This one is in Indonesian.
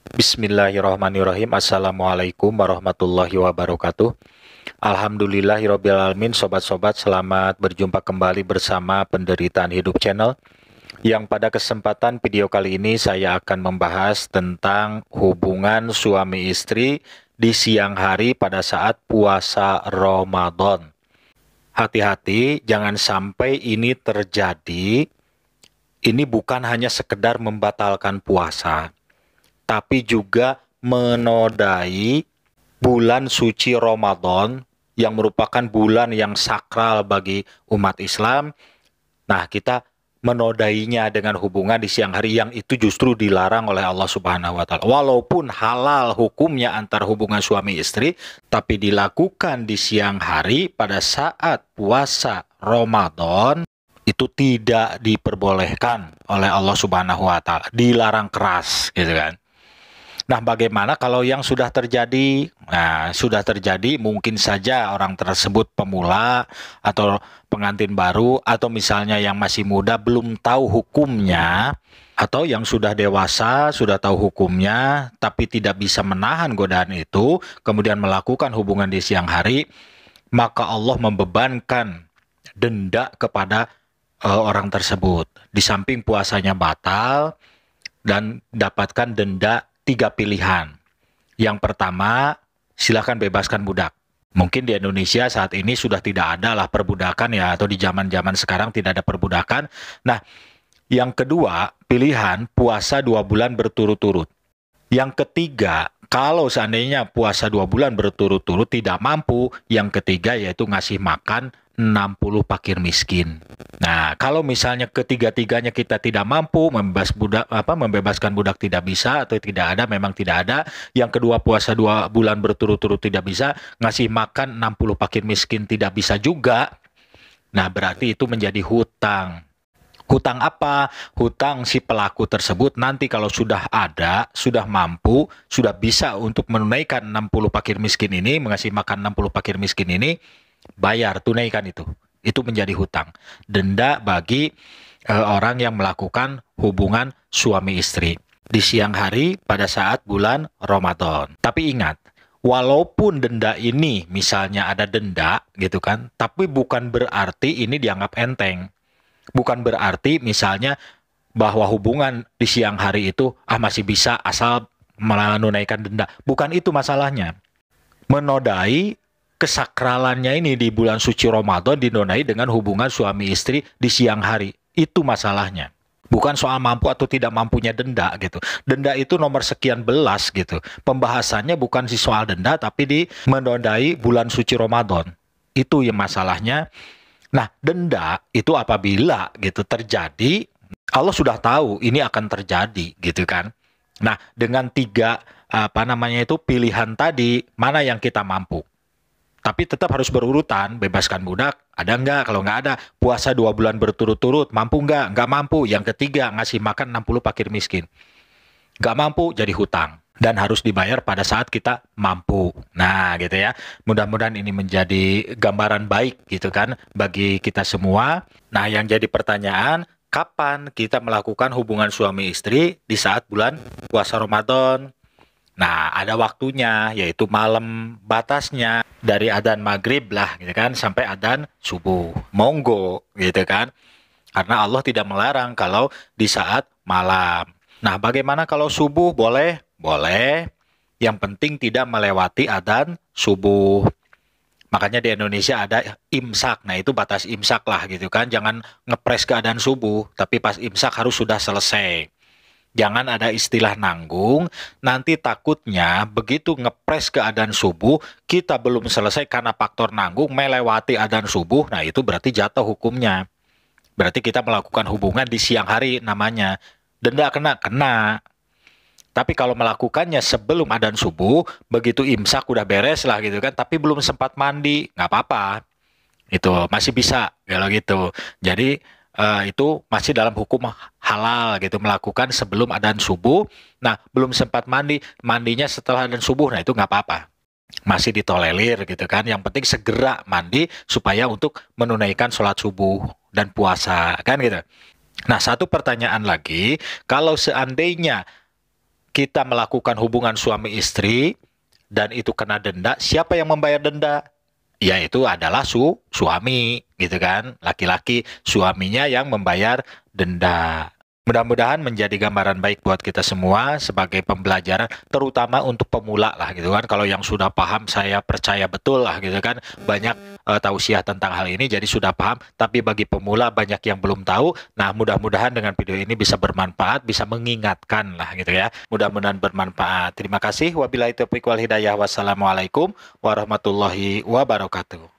Bismillahirrahmanirrahim. Assalamualaikum warahmatullahi wabarakatuh. Alhamdulillahirabbil alamin. Sobat-sobat, selamat berjumpa kembali bersama Penderitaan Hidup Channel. Yang pada kesempatan video kali ini saya akan membahas tentang hubungan suami istri di siang hari pada saat puasa Ramadan. Hati-hati, jangan sampai ini terjadi. Ini bukan hanya sekedar membatalkan puasa, tapi juga menodai bulan suci Ramadan yang merupakan bulan yang sakral bagi umat Islam. Nah, kita menodainya dengan hubungan di siang hari yang itu justru dilarang oleh Allah Subhanahu wa taala. Walaupun halal hukumnya antar hubungan suami istri, tapi dilakukan di siang hari pada saat puasa Ramadan itu tidak diperbolehkan oleh Allah Subhanahu wa taala, dilarang keras gitu kan. Nah, bagaimana kalau yang sudah terjadi? Nah, sudah terjadi mungkin saja orang tersebut pemula atau pengantin baru atau misalnya yang masih muda belum tahu hukumnya, atau yang sudah dewasa sudah tahu hukumnya tapi tidak bisa menahan godaan itu, kemudian melakukan hubungan di siang hari, maka Allah membebankan denda kepada orang tersebut. Di samping puasanya batal dan dapatkan denda 3 pilihan. Yang pertama, silakan bebaskan budak. Mungkin di Indonesia saat ini sudah tidak ada lah perbudakan ya, atau di zaman-zaman sekarang tidak ada perbudakan. Nah, yang kedua, pilihan puasa 2 bulan berturut-turut. Yang ketiga, kalau seandainya puasa 2 bulan berturut-turut tidak mampu, yang ketiga yaitu ngasih makan 60 fakir miskin. Nah, kalau misalnya ketiga-tiganya kita tidak mampu, membebaskan budak tidak bisa atau tidak ada, memang tidak ada. Yang kedua, puasa 2 bulan berturut-turut tidak bisa, ngasih makan 60 fakir miskin tidak bisa juga. Nah, berarti itu menjadi hutang. Hutang apa? Hutang si pelaku tersebut nanti kalau sudah ada, sudah mampu, sudah bisa untuk menunaikan 60 fakir miskin ini, mengasih makan 60 fakir miskin ini, bayar, tunaikan itu. Itu menjadi hutang. Denda bagi orang yang melakukan hubungan suami istri di siang hari pada saat bulan Ramadan. Tapi ingat, walaupun denda ini misalnya ada denda gitu kan, tapi bukan berarti ini dianggap enteng. Bukan berarti misalnya bahwa hubungan di siang hari itu masih bisa asal menunaikan denda. Bukan itu masalahnya. Menodai kesakralannya ini di bulan suci Ramadan dinodai dengan hubungan suami istri di siang hari. Itu masalahnya. Bukan soal mampu atau tidak mampunya denda gitu. Denda itu nomor sekian belas gitu. Pembahasannya bukan si soal denda tapi di menodai bulan suci Ramadan. Itu yang masalahnya. Nah, denda itu apabila gitu terjadi, Allah sudah tahu ini akan terjadi gitu kan. Nah, dengan 3 pilihan tadi, mana yang kita mampu? Tapi tetap harus berurutan, bebaskan budak, ada nggak? Kalau nggak ada, puasa 2 bulan berturut-turut, mampu nggak? Nggak mampu. Yang ketiga, ngasih makan 60 fakir miskin. Nggak mampu, jadi hutang. Dan harus dibayar pada saat kita mampu. Nah, gitu ya. Mudah-mudahan ini menjadi gambaran baik gitu kan bagi kita semua. Nah, yang jadi pertanyaan, kapan kita melakukan hubungan suami istri di saat bulan puasa Ramadan? Nah, ada waktunya, yaitu malam batasnya dari adzan maghrib lah gitu kan sampai adzan subuh. Monggo gitu kan. Karena Allah tidak melarang kalau di saat malam. Nah, bagaimana kalau subuh? Boleh? Boleh. Yang penting tidak melewati adzan subuh. Makanya di Indonesia ada imsak. Nah, itu batas imsak lah gitu kan. Jangan ngepres ke adzan subuh, tapi pas imsak harus sudah selesai. Jangan ada istilah nanggung, nanti takutnya begitu ngepres ke adzan subuh, kita belum selesai karena faktor nanggung, melewati adzan subuh, nah itu berarti jatuh hukumnya. Berarti kita melakukan hubungan di siang hari namanya. Denda kena. Tapi kalau melakukannya sebelum adzan subuh, begitu imsak udah beres lah gitu kan, tapi belum sempat mandi, nggak apa-apa. Itu masih bisa kalau gitu. Jadi itu masih dalam hukum halal gitu, melakukan sebelum adzan subuh. Nah, belum sempat mandi, mandinya setelah adzan subuh, nah itu nggak apa-apa. Masih ditolerir gitu kan. Yang penting segera mandi supaya untuk menunaikan sholat subuh dan puasa kan gitu. Nah, satu pertanyaan lagi, kalau seandainya kita melakukan hubungan suami istri dan itu kena denda, siapa yang membayar denda? Yaitu adalah suami, gitu kan. Laki-laki, suaminya yang membayar denda. Mudah-mudahan menjadi gambaran baik buat kita semua sebagai pembelajaran, terutama untuk pemula lah gitu kan. Kalau yang sudah paham, saya percaya betul lah gitu kan. Banyak tausiah tentang hal ini, jadi sudah paham. Tapi bagi pemula banyak yang belum tahu. Nah, mudah-mudahan dengan video ini bisa bermanfaat, bisa mengingatkan lah gitu ya. Mudah-mudahan bermanfaat. Terima kasih. Wabillahi taufiq wal hidayah. Wassalamualaikum warahmatullahi wabarakatuh.